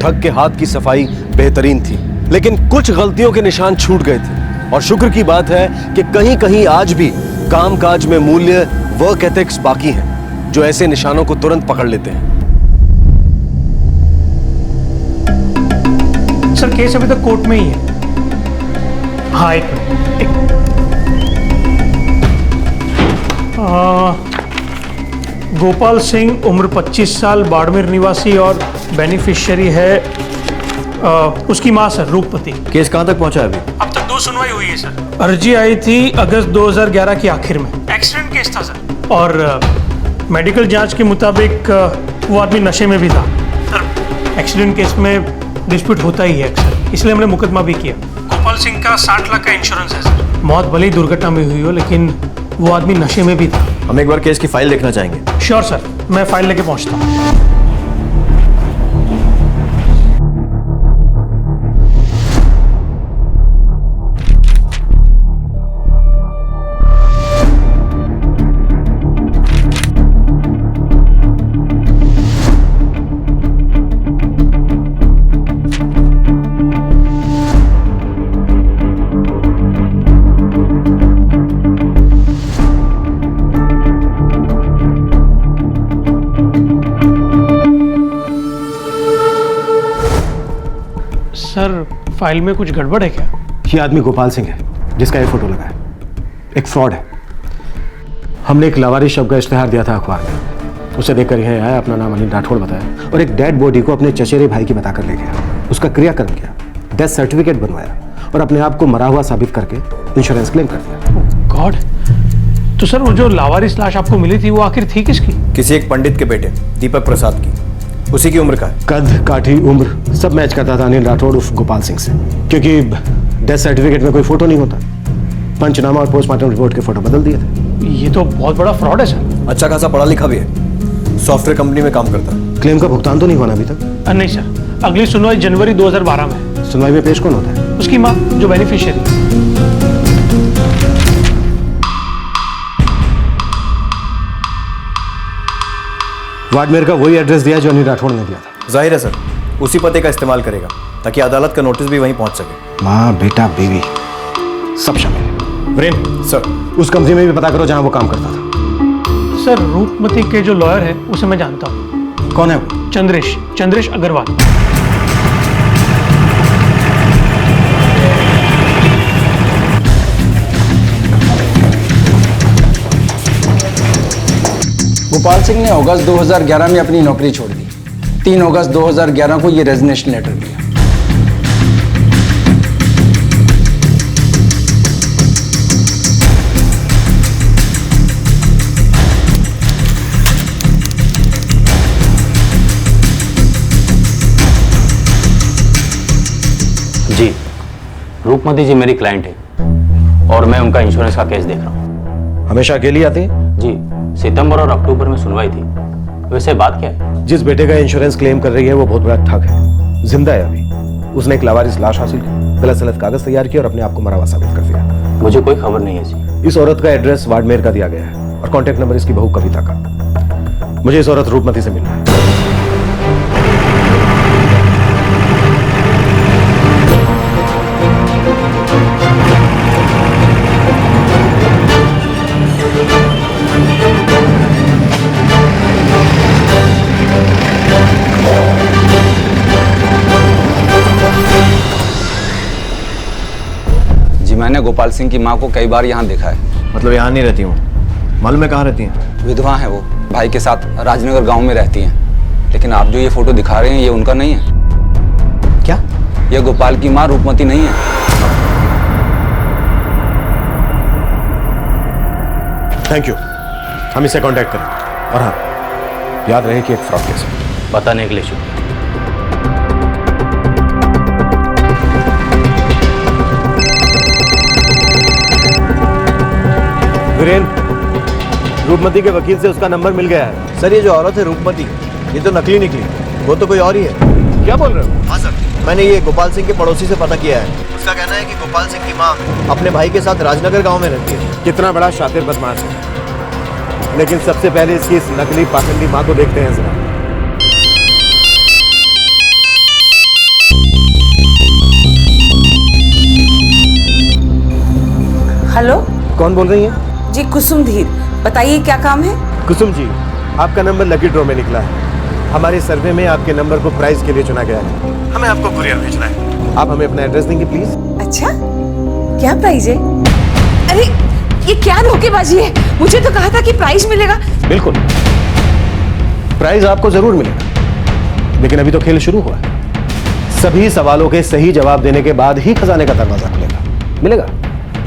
ठग के हाथ की सफाई बेहतरीन थी, लेकिन कुछ गलतियों के निशान छूट गए थे। और शुक्र की बात है कि कहीं कहीं आज भी कामकाज में मूल्य, वर्क एथिक्स बाकी हैं, जो ऐसे निशानों को तुरंत पकड़ लेते हैं। सर केस अभी तक कोर्ट में ही है। हाँ एक गोपाल सिंह उम्र 25 साल, बाड़मेर निवासी और बेनिफिशियरी है उसकी मां सर रूपमती। केस कहां तक पहुंचा है अभी? अब तक 2 सुनवाई हुई है सर। अर्जी आई थी अगस्त 2011 के आखिर में। एक्सीडेंट केस था सर, और मेडिकल जांच के मुताबिक वो आदमी नशे में भी था। सर एक्सीडेंट केस में डिस्प्यूट होता ही है अक्सर, इसलिए हमने मुकदमा भी किया। गोपाल सिंह का 60 लाख का इंश्योरेंस है सर। मौत भले ही दुर्घटना में हुई हो, लेकिन वो आदमी नशे में भी था। हम एक बार केस की फाइल देखना चाहेंगे। श्योर सर, मैं फाइल लेके पहुंचता हूँ। सर फाइल में कुछ गड़बड़ है क्या? ये आदमी गोपाल सिंह है जिसका ये फोटो लगा है, एक फ्रॉड है। हमने एक लावारिस शव का इश्तेहार दिया था अखबार में, उसे देखकर यह आया, अपना नाम अनिल राठौड़ बताया और एक डेड बॉडी को अपने चचेरे भाई की बताकर ले गया। उसका क्रियाकर्म किया, डेथ सर्टिफिकेट बनवाया और अपने आप को मरा हुआ साबित करके इंश्योरेंस क्लेम कर दिया। गॉड, तो सर वो जो लावारिस लाश आपको मिली थी वो आखिर थी किसकी? किसी एक पंडित के बेटे दीपक प्रसाद की, उसी की उम्र का है। कद, काठी, उम्र सब मैच करता था अनिल राठौड़ उर्फ गोपाल सिंह से, क्योंकि डेथ सर्टिफिकेट में कोई फोटो नहीं होता। पंचनामा और पोस्टमार्टम रिपोर्ट के फोटो बदल दिए थे। ये तो बहुत बड़ा फ्रॉड है सर। अच्छा खासा पढ़ा लिखा भी है, सॉफ्टवेयर कंपनी में काम करता है। क्लेम का भुगतान तो नहीं हुआ अभी तक? नहीं सर, अगली सुनवाई जनवरी 2012 में। सुनवाई में पेश कौन होता है? उसकी माँ जो बेनिफिशियरी। वाडमेर का वही एड्रेस दिया जो अनिल राठौड़ ने दिया था। जाहिर है सर, उसी पते का इस्तेमाल करेगा ताकि अदालत का नोटिस भी वहीं पहुंच सके। माँ, बेटा, बीवी सब शामिल। वीरेन सर, उस कंपनी में भी पता करो जहां वो काम करता था। सर रूपमती के जो लॉयर है उसे मैं जानता हूँ। कौन है वो? चंद्रेश अग्रवाल। गोपाल सिंह ने अगस्त 2011 में अपनी नौकरी छोड़ दी। 3 अगस्त 2011 को ये रेजिग्नेशन लेटर दिया। जी, रूपमती जी मेरी क्लाइंट है और मैं उनका इंश्योरेंस का केस देख रहा हूँ। हमेशा अकेली आती हैं? जी, सितंबर और अक्टूबर में सुनवाई थी। वैसे बात क्या है? जिस बेटे का इंश्योरेंस क्लेम कर रही है वो बहुत बड़ा ठग है, जिंदा है अभी। उसने एक लावारिस लाश हासिल की, गलत सलत कागज तैयार किया और अपने आप को मरा हुआ साबित कर दिया। मुझे कोई खबर नहीं है जी। इस औरत का एड्रेस वाडमेर का दिया गया है और कॉन्टेक्ट नंबर इसकी बहू कविता का। मुझे इस औरत रूपमती से मिलना है। सिंह की माँ को कई बार यहाँ देखा है। मतलब यहाँ नहीं रहती हूँ, मालूम है कहाँ रहती हैं? विधवा है वो, भाई के साथ राजनगर गांव में रहती हैं। लेकिन आप जो ये फोटो दिखा रहे हैं ये उनका नहीं है। क्या? ये गोपाल की माँ रूपमती नहीं है। थैंक यू, हम इसे कांटेक्ट करें। और हाँ, याद रहे कि एक फ्रॉड केस है। बताने के लिए शुक्रिया। वीरेंद्र, रूपमती के वकील से उसका नंबर मिल गया है। सर, ये जो औरत है रूपमती, ये तो नकली निकली, वो तो कोई और ही है। क्या बोल रहे हो? हाँ सर, मैंने ये गोपाल सिंह के पड़ोसी से पता किया है। उसका कहना है कि गोपाल सिंह की माँ अपने भाई के साथ राजनगर गांव में रहती है। कितना बड़ा शातिर बदमाश है। लेकिन सबसे पहले इसकी इस नकली पाखंडी माँ को देखते हैं जरा। हेलो, कौन बोल रही हैं? जी कुसुम धीर, बताइए क्या काम है? कुसुम जी, आपका नंबर लकी ड्रॉ में निकला है। हमारे सर्वे में आपके नंबर को प्राइज के लिए चुना गया है। हमें आपको कुरियर भेजना है। आप हमें अपना एड्रेस देंगे प्लीज? अच्छा, क्या प्राइज है? अरे ये क्या धोखेबाजी है? मुझे तो कहा था कि प्राइज मिलेगा। बिल्कुल, प्राइज आपको जरूर मिलेगा, लेकिन अभी तो खेल शुरू हुआ है। सभी सवालों के सही जवाब देने के बाद ही खजाने का दरवाजा खुलेगा। मिलेगा,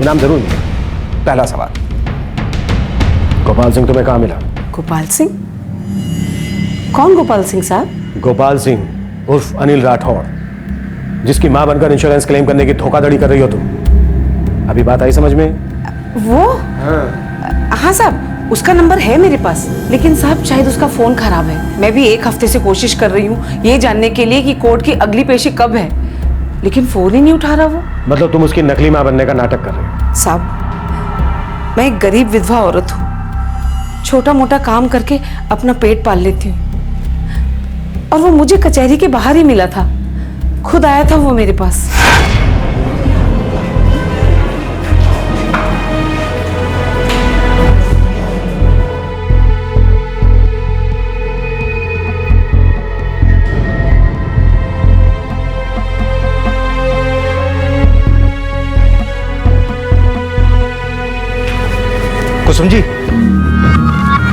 इनाम जरूर मिलेगा। पहला सवाल, गोपाल सिंह तुम्हें कहाँ मिला? गोपाल सिंह? कौन गोपाल सिंह साहब? गोपाल सिंह उर्फ अनिल राठौड़, जिसकी मां बनकर इंश्योरेंस क्लेम करने की धोखाधड़ी कर रही हो तुम। अभी बात आई समझ में? वो? हाँ साहब, उसका नंबर है मेरे पास, लेकिन साहब शायद उसका फोन खराब है। मैं भी एक हफ्ते से कोशिश कर रही हूँ ये जानने के लिए कि कोर्ट की अगली पेशी कब है, लेकिन फोन ही नहीं उठा रहा वो। मतलब तुम उसकी नकली मां बनने का नाटक कर रहे हो? साहब, मैं एक गरीब विधवा औरत हूँ, छोटा मोटा काम करके अपना पेट पाल लेती हूँ, और वो मुझे कचहरी के बाहर ही मिला था। खुद आया था वो मेरे पास। कुसुम जी,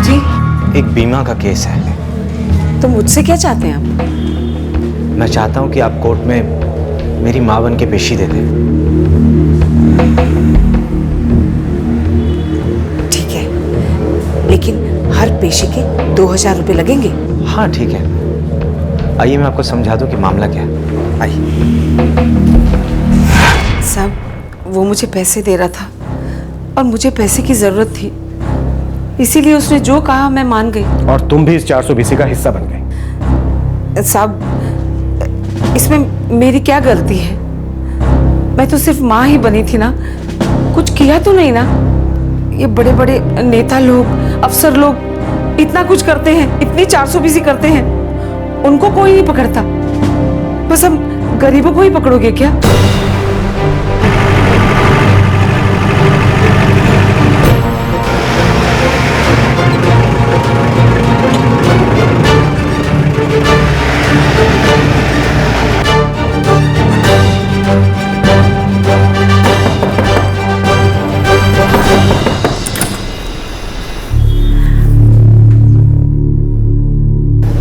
जी एक बीमा का केस है। तो मुझसे क्या चाहते हैं आप? मैं चाहता हूं कि आप कोर्ट में मेरी मां बन के पेशी दे दें। ठीक है, लेकिन हर पेशी के 2000 रुपए लगेंगे। हाँ ठीक है, आइए मैं आपको समझा दूं कि मामला क्या है। आइए। साहब, वो मुझे पैसे दे रहा था और मुझे पैसे की जरूरत थी, इसीलिए उसने जो कहा मैं मान गई। और तुम भी इस 420 का हिस्सा बन गई। साहब, इसमें मेरी क्या गलती है? मैं तो सिर्फ माँ ही बनी थी ना, कुछ किया तो नहीं ना। ये बड़े बड़े नेता लोग, अफसर लोग इतना कुछ करते हैं, इतनी 420 करते हैं, उनको कोई नहीं पकड़ता। बस हम गरीबों को ही पकड़ोगे क्या?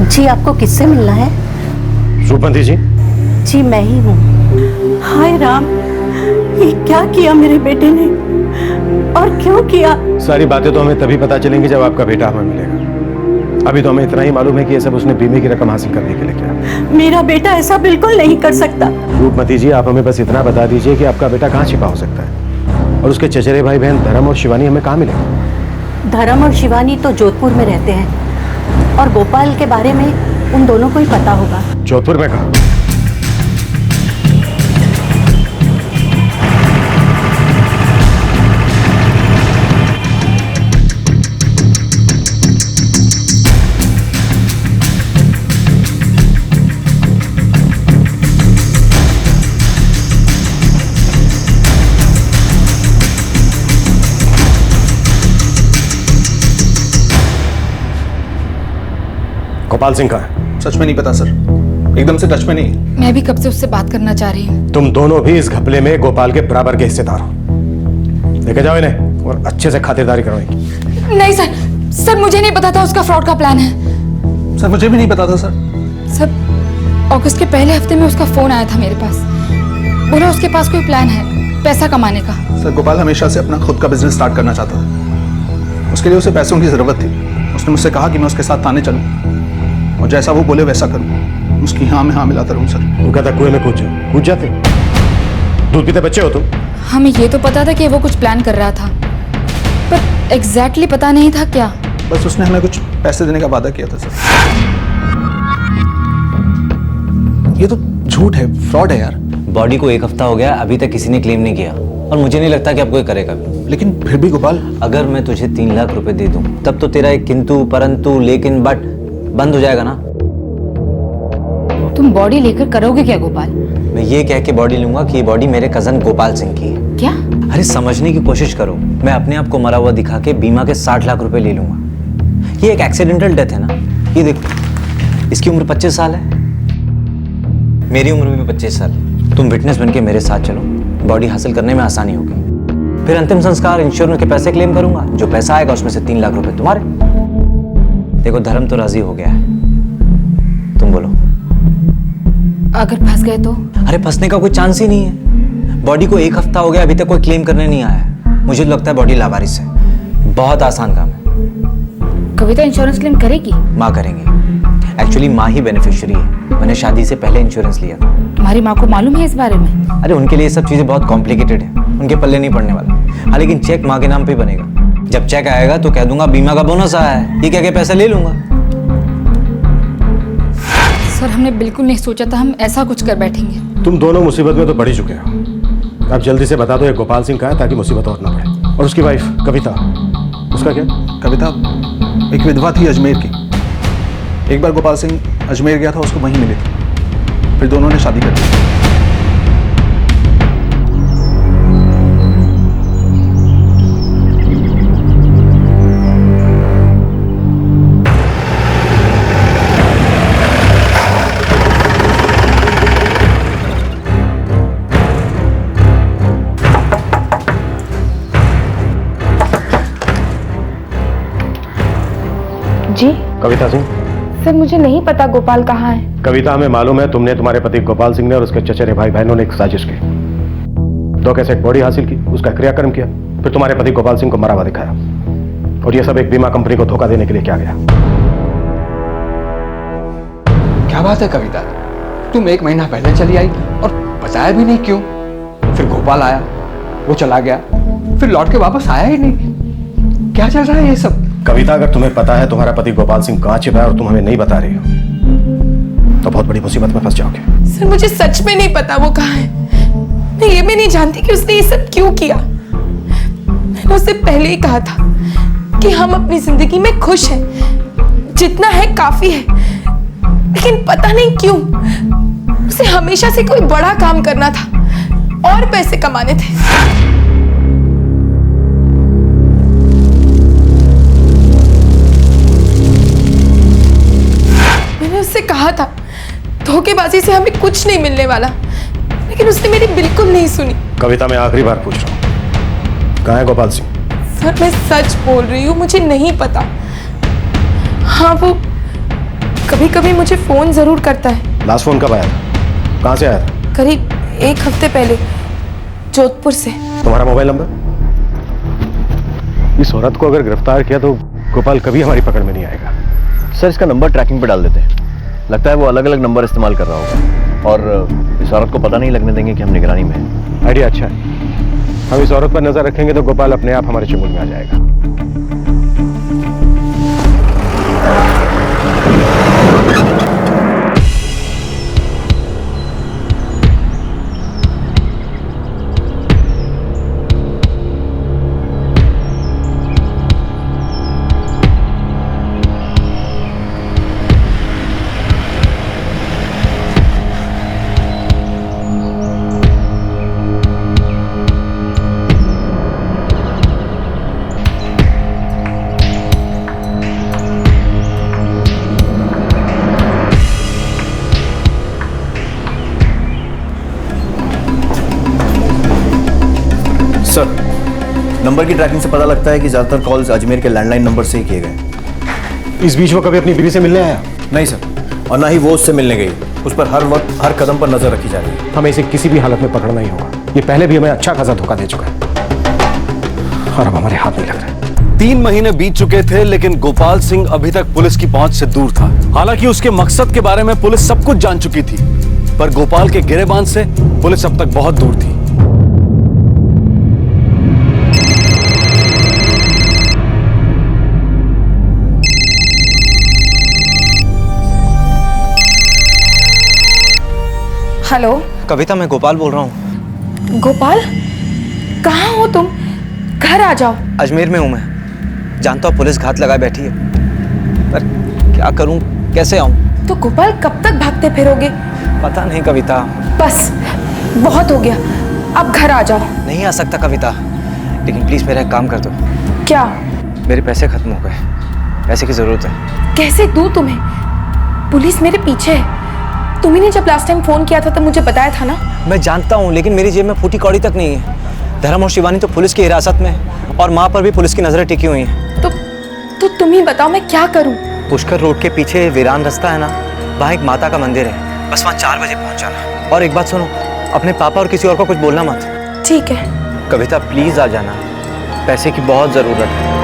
जी, आपको किससे मिलना है? रूपमती जी। जी मैं ही हूँ। हाय राम, ये क्या किया मेरे बेटे ने, और क्यों किया? सारी बातें तो हमें तभी पता चलेंगी जब आपका बेटा हमें मिलेगा। अभी तो हमें इतना ही मालूम है कि ये सब उसने बीमे की रकम हासिल करने के लिए किया। मेरा बेटा ऐसा बिल्कुल नहीं कर सकता। रूपमती जी, आप हमें बस इतना बता दीजिए कि आपका बेटा कहाँ छिपा हो सकता है, और उसके चचेरे भाई बहन धर्म और शिवानी हमें कहाँ मिलेंगे? धर्म और शिवानी तो जोधपुर में रहते हैं, और गोपाल के बारे में उन दोनों को ही पता होगा। जोधपुर में कहाँ? गोपाल सिंह का है? सच में नहीं पता सर, एकदम से टच में नहीं है। मैं भी कब से उससे बात करना चाह रही हूँ। तुम दोनों भी इस घपले में गोपाल के बराबर के हिस्सेदार हो। लेके जाओ इन्हें और अच्छे से खातिरदारी करो इनकी। नहीं सर, सर मुझे नहीं पता था उसका फ्रॉड का प्लान है। सर मुझे भी नहीं पता था सर। सर अगस्त के पहले हफ्ते में उसका फोन आया था मेरे पास, बोला उसके पास कोई प्लान है पैसा कमाने का। सर गोपाल हमेशा से अपना खुद का बिजनेस स्टार्ट करना चाहता था, उसके लिए उसे पैसों की जरूरत थी। उसने मुझसे कहा कि मैं उसके साथ थाने चलूं और जैसा वो बोले वैसा करूं। उसकी हाँ में हाँ मिलाता रहूं सर। वो कहता कुएं में कूद जाते। दूध पीते बच्चे हो तुम। हमें ये तो पता था कि वो कुछ प्लान कर रहा था, पर एग्जैक्टली पता नहीं था क्या। बस उसने हमें कुछ पैसे देने का वादा किया था सर। ये तो झूठ है, फ्रॉड है यार। बॉडी को 1 हफ्ता हो गया, अभी तक किसी ने क्लेम नहीं किया और मुझे नहीं लगता कि अब कोई करेगा भी। लेकिन फिर भी गोपाल, अगर मैं तुझे 3 लाख रुपए दे दूं तब तो तेरा एक किंतु परंतु लेकिन बट बंद हो जाएगा ना। तुम बॉडी लेकर करोगे क्या गोपाल? मैं ये कह के बॉडी लूंगा कि ये बॉडी मेरे कजन गोपाल सिंह की है। क्या? अरे समझने की कोशिश करो। मैं अपने आप को मरा हुआ दिखा के बीमा के 60 लाख रुपए ले लूंगा। ये एक एक्सीडेंटल डेथ है ना। ये देखो, इसकी उम्र 25 साल है, मेरी उम्र भी 25 साल। तुम विटनेस बनके मेरे साथ चलो, बॉडी हासिल करने में आसानी होगी। फिर अंतिम संस्कार इंश्योरेंस के पैसे क्लेम करूंगा, जो पैसा आएगा उसमें से 3 लाख रुपए तुम्हारे। देखो धर्म तो राजी हो गया है, तुम बोलो। अगर फंस गए तो? अरे फंसने का कोई चांस ही नहीं है। बॉडी को 1 हफ्ता हो गया, अभी तक कोई क्लेम करने नहीं आया है। मुझे लगता है बॉडी लावारिस है। बहुत आसान काम है। कविता इंश्योरेंस क्लेम करेगी? माँ करेंगे। एक्चुअली माँ ही बेनिफिशियरी है। मैंने शादी से पहले इंश्योरेंस लिया था। तुम्हारी माँ को मालूम है इस बारे में? अरे उनके लिए सब चीजें बहुत कॉम्प्लिकेटेड है, उनके पल्ले नहीं पड़ने वाला। हाँ लेकिन चेक माँ के नाम पे बनेगा। जब चेक आएगा तो कह दूंगा बीमा का बोनस आया है, ये कह के पैसे ले लूंगा। सर हमने बिल्कुल नहीं सोचा था हम ऐसा कुछ कर बैठेंगे। तुम दोनों मुसीबत में तो पड़ ही चुके हो। अब जल्दी से बता दो ये गोपाल सिंह का है, ताकि मुसीबत और ना पड़े। और उसकी वाइफ कविता, उसका क्या? कविता एक विधवा थी अजमेर की। एक बार गोपाल सिंह अजमेर गया था, उसको वहीं मिली थी, फिर दोनों ने शादी कर दी। जी कविता सिंह। सर मुझे नहीं पता गोपाल कहाँ है। कविता हमें मालूम है तुमने, तुम्हारे पति गोपाल सिंह ने और उसके चचेरे भाई बहनों ने एक साजिश की। 2 कैसेट बॉडी हासिल की, उसका क्रियाक्रम किया, फिर तुम्हारे पति गोपाल सिंह को मरा हुआ दिखाया। और ये सब एक बीमा कंपनी को धोखा देने के लिए किया गया। क्या बात है कविता, तुम 1 महीना पहले चली आई और बताया भी नहीं क्यों? फिर गोपाल आया, वो चला गया, फिर लौट के वापस आया ही नहीं। क्या चल रहा है ये सब? कविता अगर तुम्हें पता है तुम्हारा पति गोपाल सिंह कहाँ छिपा है और तुम हमें नहीं बता रही हो तो बहुत बड़ी मुसीबत में फंस जाओगे। सर मुझे सच में नहीं पता वो कहाँ है। मैं ये भी नहीं जानती कि उसने ये सब क्यों किया। मैंने उससे पहले ही कहा था कि हम अपनी जिंदगी में खुश हैं, जितना है काफी है। लेकिन पता नहीं क्यों उसे हमेशा से कोई बड़ा काम करना था और पैसे कमाने थे। मैंने उससे कहा था धोखेबाजी से हमें कुछ नहीं मिलने वाला, लेकिन उसने मेरी बिल्कुल नहीं सुनी। कविता मैं आखिरी बार पूछ रहा हूँ, कहाँ है गोपाल सिंह? सर मैं सच बोल रही हूँ, मुझे नहीं पता। हाँ वो कभी कभी मुझे फोन जरूर करता है। लास्ट फोन कब आया था? कहाँ से आया था? करीब 1 हफ्ते पहले, जोधपुर से। तुम्हारा मोबाइल नंबर? इस औरत को अगर गिरफ्तार किया तो गोपाल कभी हमारी पकड़ में नहीं आएगा। सर इसका नंबर ट्रैकिंग पे डाल देते हैं, लगता है वो अलग अलग नंबर इस्तेमाल कर रहा होगा और इस औरत को पता नहीं लगने देंगे कि हम निगरानी में हैं। आइडिया अच्छा है। हम इस औरत पर नजर रखेंगे तो गोपाल अपने आप हमारे चंगुल में आ जाएगा। नंबर की ट्रैकिंग से पता लगता है कि ज़्यादातर कॉल्स अजमेर के लैंडलाइन नंबर से ही किए गए। इस बीच वो कभी अपनी बीवी से मिलने आया? नहीं सर, और ना ही वो उससे मिलने गई। उस पर हर वक्त हर कदम पर नजर रखी जा रही है। हमें इसे किसी भी हालत में पकड़ना ही होगा। ये पहले भी हमें अच्छा खासा धोखा दे चुका है और अब हमारे हाथ नहीं लग रहा। 3 महीने बीत चुके थे, लेकिन गोपाल सिंह अभी तक पुलिस की पहुंच से दूर था। हालांकि उसके मकसद के बारे में पुलिस सब कुछ जान चुकी थी, पर गोपाल के गिरेबान से पुलिस अब तक बहुत दूर थी। हेलो कविता, मैं गोपाल बोल रहा हूँ। गोपाल, कहाँ हो तुम? घर आ जाओ। अजमेर में हूँ मैं। जानता हूँ पुलिस घात लगाए बैठी है, पर क्या करूँ, कैसे आऊँ? तो गोपाल कब तक भागते फिरोगे? पता नहीं कविता। बस बहुत हो गया, अब घर आ जाओ। नहीं आ सकता कविता, लेकिन प्लीज मेरा एक काम कर दो। क्या? मेरे पैसे खत्म हो गए, पैसे की जरूरत है। कैसे दूं तुम्हें? पुलिस मेरे पीछे है। तुम्ही ने जब लास्ट टाइम फोन किया था तब मुझे बताया था ना। मैं जानता हूँ, लेकिन मेरी जेब में फूटी कौड़ी तक नहीं है। धर्म और शिवानी तो पुलिस की हिरासत में है और माँ पर भी पुलिस की नजरें टिकी हुई हैं। तो तुम ही बताओ मैं क्या करूँ? पुष्कर रोड के पीछे वीरान रास्ता है ना, वहाँ एक माता का मंदिर है। बस वहाँ 4 बजे पहुँच जाना। और एक बात सुनो, अपने पापा और किसी और को कुछ बोलना मत। ठीक है। कविता प्लीज आ जाना, पैसे की बहुत जरूरत है।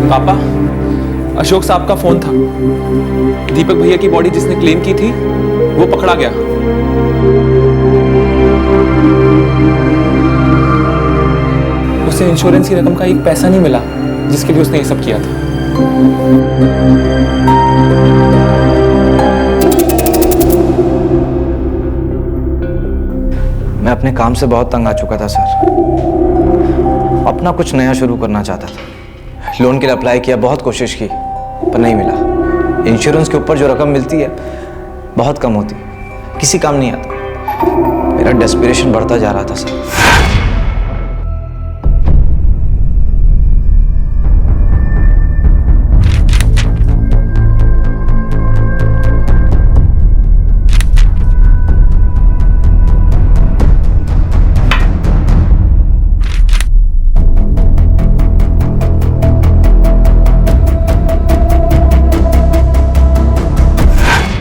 पापा, अशोक साहब का फोन था। दीपक भैया की बॉडी जिसने क्लेम की थी वो पकड़ा गया। उसे इंश्योरेंस की रकम का एक पैसा नहीं मिला जिसके लिए उसने ये सब किया था। मैं अपने काम से बहुत तंग आ चुका था सर। अपना कुछ नया शुरू करना चाहता था। लोन के लिए अप्लाई किया, बहुत कोशिश की, पर नहीं मिला। इंश्योरेंस के ऊपर जो रकम मिलती है बहुत कम होती, किसी काम नहीं आता। मेरा डेस्परेशन बढ़ता जा रहा था सर।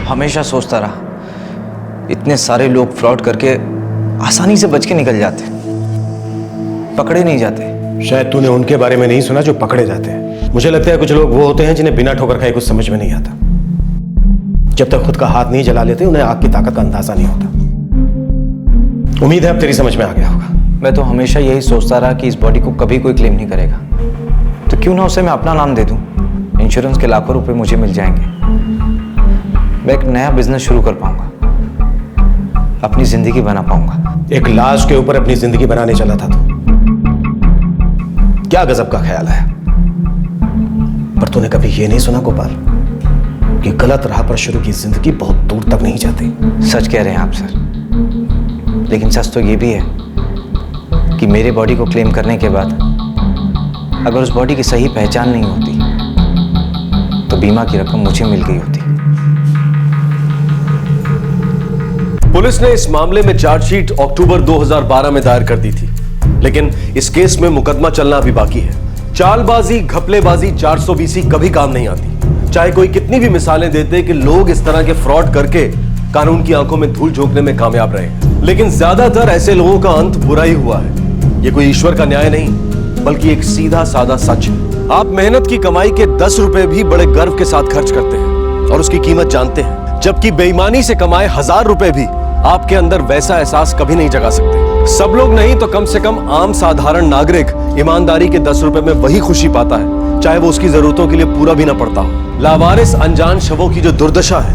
हमेशा सोचता रहा इतने सारे लोग फ्रॉड करके आसानी से बच के निकल जाते, पकड़े नहीं जाते। शायद तूने उनके बारे में नहीं सुना जो पकड़े जाते हैं। मुझे लगता है कुछ लोग वो होते हैं जिन्हें बिना ठोकर खाए कुछ समझ में नहीं आता। जब तक खुद का हाथ नहीं जला लेते उन्हें आग की ताकत का अंदाजा नहीं होता। उम्मीद है अब तेरी समझ में आ गया होगा। मैं तो हमेशा यही सोचता रहा कि इस बॉडी को कभी कोई क्लेम नहीं करेगा, तो क्यों ना उसे मैं अपना नाम दे दूं। इंश्योरेंस के लाखों रुपए मुझे मिल जाएंगे। मैं एक नया बिजनेस शुरू कर पाऊंगा, अपनी जिंदगी बना पाऊंगा। एक लाश के ऊपर अपनी जिंदगी बनाने चला था तू। क्या गजब का ख्याल है। पर तूने कभी ये नहीं सुना गोपाल कि गलत राह पर शुरू की जिंदगी बहुत दूर तक नहीं जाती। सच कह रहे हैं आप सर, लेकिन सच तो ये भी है कि मेरे बॉडी को क्लेम करने के बाद अगर उस बॉडी की सही पहचान नहीं होती तो बीमा की रकम मुझे मिल गई होती। पुलिस ने इस मामले में चार्जशीट अक्टूबर 2012 में दायर कर दी थी, लेकिन इस केस में मुकदमा चलना अभी बाकी है। चालबाजी, घपलेबाजी, 420 कभी काम नहीं आती। चाहे कोई कितनी भी मिसालें देते कि लोग इस तरह के फ्रॉड करके कानून की आंखों में धूल झोंकने में कामयाब रहे, लेकिन ज्यादातर ऐसे लोगों का अंत बुरा ही हुआ है। ये कोई ईश्वर का न्याय नहीं, बल्कि एक सीधा साधा सच है। आप मेहनत की कमाई के 10 रुपए भी बड़े गर्व के साथ खर्च करते हैं और उसकी कीमत जानते हैं, जबकि बेईमानी से कमाए 1000 रुपए भी आपके अंदर वैसा एहसास कभी नहीं जगा सकते। सब लोग नहीं तो कम से कम आम साधारण नागरिक ईमानदारी के 10 रुपए में वही खुशी पाता है, चाहे वो उसकी जरूरतों के लिए पूरा भी ना पड़ता हो। लावारिस अनजान शवों की जो दुर्दशा है,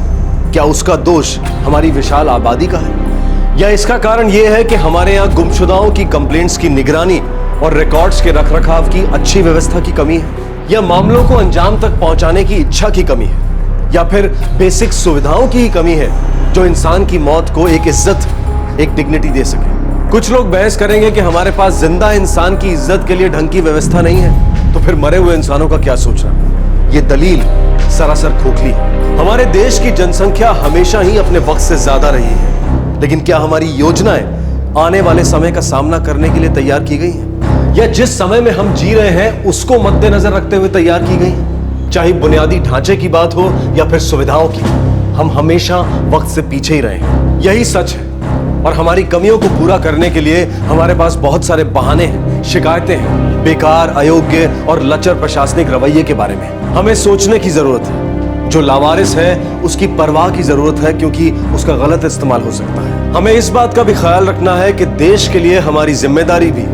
क्या उसका दोष हमारी विशाल आबादी का है, या इसका कारण यह है कि हमारे यहाँ गुमशुदाओं की कंप्लेंट्स की निगरानी और रिकॉर्ड्स के रखरखाव की अच्छी व्यवस्था की कमी है, या मामलों को अंजाम तक पहुंचाने की इच्छा की कमी है, या फिर बेसिक सुविधाओं की ही कमी है जो इंसान की मौत को एक इज्जत, एक डिग्निटी दे सके। कुछ लोग बहस करेंगे कि हमारे पास जिंदा इंसान की इज्जत के लिए ढंग की व्यवस्था नहीं है, तो फिर मरे हुए इंसानों का क्या सोचना। ये दलील सरासर खोखली है। हमारे देश की जनसंख्या हमेशा ही अपने वक्त से ज्यादा रही है, लेकिन क्या हमारी योजनाएं आने वाले समय का सामना करने के लिए तैयार की गई हैं, या जिस समय में हम जी रहे हैं उसको मद्देनजर रखते हुए तैयार की गई हैं? चाहे बुनियादी ढांचे की बात हो या फिर सुविधाओं की, हम हमेशा वक्त से पीछे ही रहे हैं। यही सच है, और हमारी कमियों को पूरा करने के लिए हमारे पास बहुत सारे बहाने हैं, शिकायतें हैं, बेकार, अयोग्य और लचर प्रशासनिक रवैये के बारे में हमें सोचने की जरूरत है। जो लावारिस है उसकी परवाह की जरूरत है, क्योंकि उसका गलत इस्तेमाल हो सकता है। हमें इस बात का भी ख्याल रखना है कि देश के लिए हमारी जिम्मेदारी भी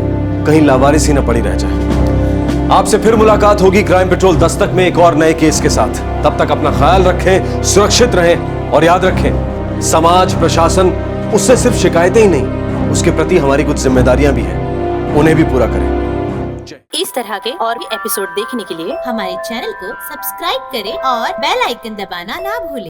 कहीं लावारिस ही न पड़ी रह जाए। आपसे फिर मुलाकात होगी क्राइम पेट्रोल दस्तक में एक और नए केस के साथ। तब तक अपना ख्याल रखें, सुरक्षित रहें, और याद रखें, समाज, प्रशासन उससे सिर्फ शिकायतें ही नहीं, उसके प्रति हमारी कुछ जिम्मेदारियां भी हैं, उन्हें भी पूरा करें। इस तरह के और भी एपिसोड देखने के लिए हमारे चैनल को सब्सक्राइब करें और बेल आइकन दबाना ना भूलें।